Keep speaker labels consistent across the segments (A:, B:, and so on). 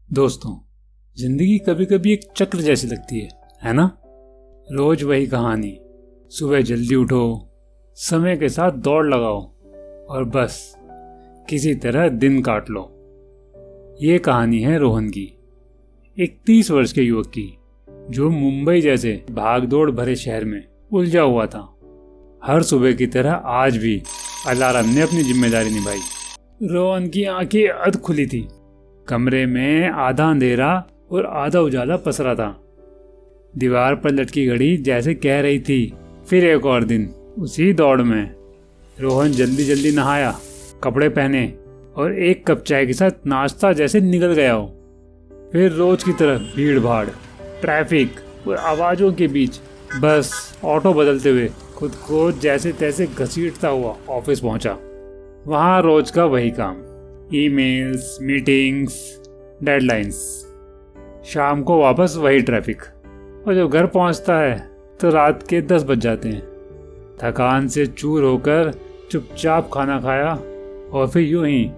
A: दोस्तों, जिंदगी कभी कभी एक चक्र जैसी लगती है ना। रोज वही कहानी। सुबह जल्दी उठो, समय के साथ दौड़ लगाओ और बस किसी तरह दिन काट लो। ये कहानी है रोहन की, एक 30 वर्ष के युवक की, जो मुंबई जैसे भागदौड़ भरे शहर में उलझा हुआ था। हर सुबह की तरह आज भी अलार्म ने अपनी जिम्मेदारी निभाई। रोहन की आंखें अध खुली थी। कमरे में आधा अंधेरा और आधा उजाला पसरा था। दीवार पर लटकी घड़ी जैसे कह रही थी, फिर एक और दिन उसी दौड़ में। रोहन जल्दी जल्दी नहाया, कपड़े पहने और एक कप चाय के साथ नाश्ता जैसे निकल गया हो। फिर रोज की तरह भीड़ भाड़, ट्रैफिक और आवाजों के बीच बस ऑटो बदलते हुए खुद को जैसे तैसे घसीटता हुआ ऑफिस पहुंचा। वहां रोज का वही काम, ईमेल्स, मीटिंग्स, डेडलाइंस। शाम को वापस वही ट्रैफिक, और जब घर पहुंचता है तो रात के 10 बज जाते हैं। थकान से चूर होकर चुपचाप खाना खाया और फिर यूं ही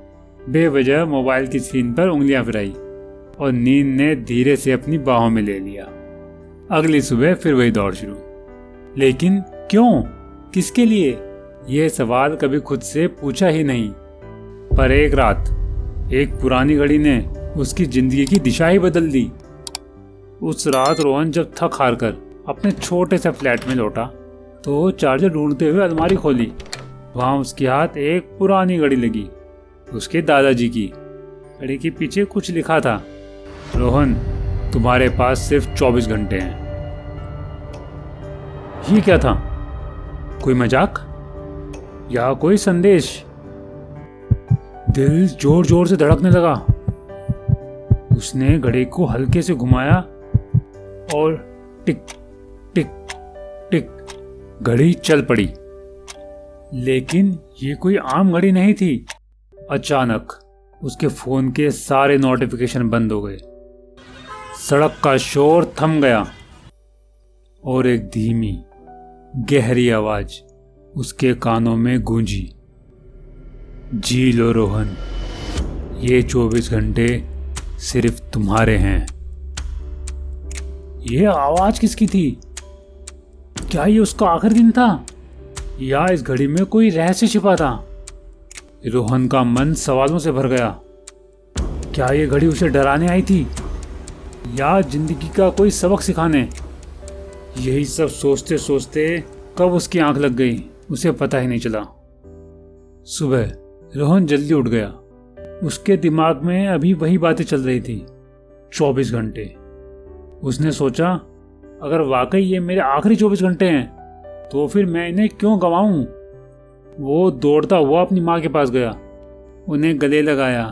A: बेवजह मोबाइल की स्क्रीन पर उंगलियां फिराई और नींद ने धीरे से अपनी बाहों में ले लिया। अगली सुबह फिर वही दौड़ शुरू। लेकिन क्यों, किसके लिए, यह सवाल कभी खुद से पूछा ही नहीं। पर एक रात एक पुरानी घड़ी ने उसकी जिंदगी की दिशा ही बदल दी। उस रात रोहन जब थक हार कर अपने छोटे से फ्लैट में लौटा तो चार्जर ढूंढते हुए अलमारी खोली। वहां उसके हाथ एक पुरानी घड़ी लगी, उसके दादाजी की। घड़ी के पीछे कुछ लिखा था, रोहन, तुम्हारे पास सिर्फ 24 घंटे हैं। ये क्या था? कोई मजाक या कोई संदेश? दिल जोर जोर से धड़कने लगा। उसने घड़ी को हल्के से घुमाया और टिक टिक टिक घड़ी चल पड़ी। लेकिन ये कोई आम घड़ी नहीं थी। अचानक उसके फोन के सारे नोटिफिकेशन बंद हो गए। सड़क का शोर थम गया और एक धीमी गहरी आवाज उसके कानों में गूंजी, जी लो रोहन, ये 24 घंटे सिर्फ तुम्हारे हैं। ये आवाज किसकी थी? क्या ये उसका आखिरी दिन था या इस घड़ी में कोई रहस्य छिपा था? रोहन का मन सवालों से भर गया। क्या ये घड़ी उसे डराने आई थी या जिंदगी का कोई सबक सिखाने? यही सब सोचते सोचते कब उसकी आंख लग गई, उसे पता ही नहीं चला। सुबह रोहन जल्दी उठ गया। उसके दिमाग में अभी वही बातें चल रही थी, 24 घंटे। उसने सोचा, अगर वाकई ये मेरे आखिरी 24 घंटे हैं तो फिर मैं इन्हें क्यों गंवाऊं? वो दौड़ता हुआ अपनी माँ के पास गया, उन्हें गले लगाया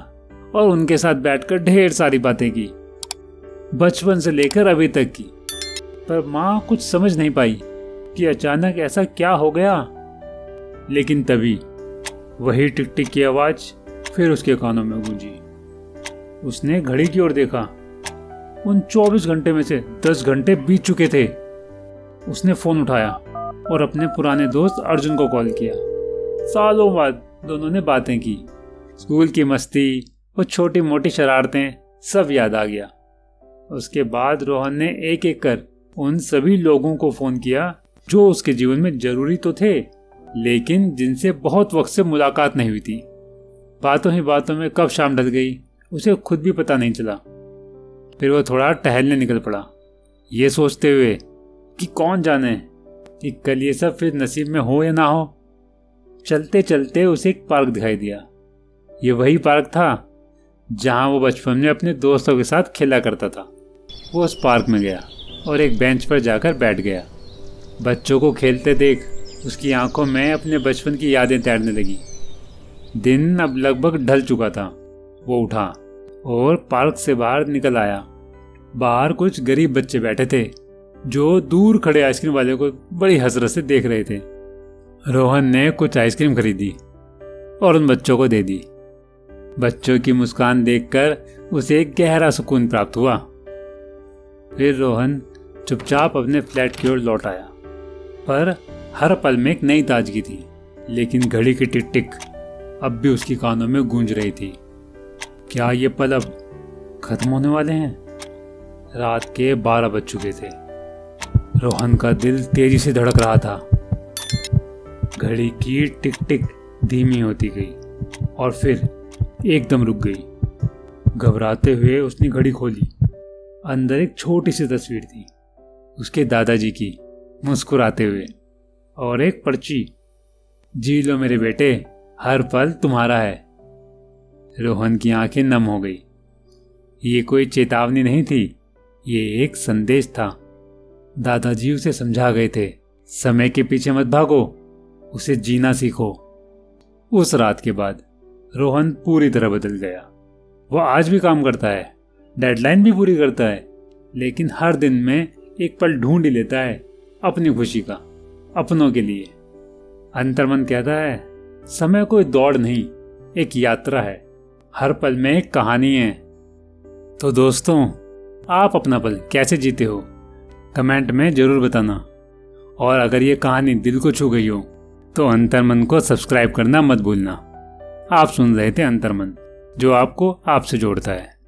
A: और उनके साथ बैठकर ढेर सारी बातें की, बचपन से लेकर अभी तक की। पर माँ कुछ समझ नहीं पाई कि अचानक ऐसा क्या हो गया। लेकिन तभी वही टिक टिक की आवाज फिर उसके कानों में गूंजी। उसने घड़ी की ओर देखा। उन 24 घंटे में से 10 घंटे बीत चुके थे। उसने फोन उठाया और अपने पुराने दोस्त अर्जुन को कॉल किया। सालों बाद दोनों ने बातें की। स्कूल की मस्ती और छोटी मोटी शरारतें सब याद आ गया। उसके बाद रोहन ने एक एक कर उन सभी लोगों को फोन किया जो उसके जीवन में जरूरी तो थे, लेकिन जिनसे बहुत वक्त से मुलाकात नहीं हुई थी। बातों ही बातों में कब शाम ढल गई उसे खुद भी पता नहीं चला। फिर वो थोड़ा टहलने निकल पड़ा, ये सोचते हुए कि कौन जाने कि कल ये सब फिर नसीब में हो या ना हो। चलते चलते उसे एक पार्क दिखाई दिया। ये वही पार्क था जहां वो बचपन में अपने दोस्तों के साथ खेला करता था। वो उस पार्क में गया और एक बेंच पर जाकर बैठ गया। बच्चों को खेलते देख उसकी आंखों में अपने बचपन की यादें तैरने लगी। दिन अब लगभग ढल चुका था। वो उठा और पार्क से बाहर निकल आया। बाहर कुछ गरीब बच्चे बैठे थे जो दूर खड़े आइसक्रीम वाले को बड़ी हसरत से देख रहे थे। रोहन ने कुछ आइसक्रीम खरीदी और उन बच्चों को दे दी। बच्चों की मुस्कान देखकर उसे एक गहरा सुकून प्राप्त हुआ। फिर रोहन चुपचाप अपने फ्लैट की ओर लौट आया। पर हर पल में एक नई ताजगी थी। लेकिन घड़ी की टिक टिक अब भी उसकी कानों में गूंज रही थी। क्या ये पल अब खत्म होने वाले हैं। रात के 12 बज चुके थे। रोहन का दिल तेजी से धड़क रहा था। घड़ी की टिक टिक धीमी होती गई और फिर एकदम रुक गई। घबराते हुए उसने घड़ी खोली। अंदर एक छोटी सी तस्वीर थी, उसके दादाजी की, मुस्कुराते हुए, और एक पर्ची, जी लो मेरे बेटे, हर पल तुम्हारा है। रोहन की आंखें नम हो गई। ये कोई चेतावनी नहीं थी, ये एक संदेश था। दादाजी उसे समझा गए थे, समय के पीछे मत भागो, उसे जीना सीखो। उस रात के बाद रोहन पूरी तरह बदल गया। वह आज भी काम करता है, डेडलाइन भी पूरी करता है, लेकिन हर दिन में एक पल ढूंढ ही लेता है अपनी खुशी का, अपनों के लिए। अंतर्मन कहता है, समय कोई दौड़ नहीं, एक यात्रा है, हर पल में एक कहानी है। तो दोस्तों, आप अपना पल कैसे जीते हो, कमेंट में जरूर बताना। और अगर ये कहानी दिल को छू गई हो तो अंतर्मन को सब्सक्राइब करना मत भूलना। आप सुन रहे थे अंतर्मन, जो आपको आपसे जोड़ता है।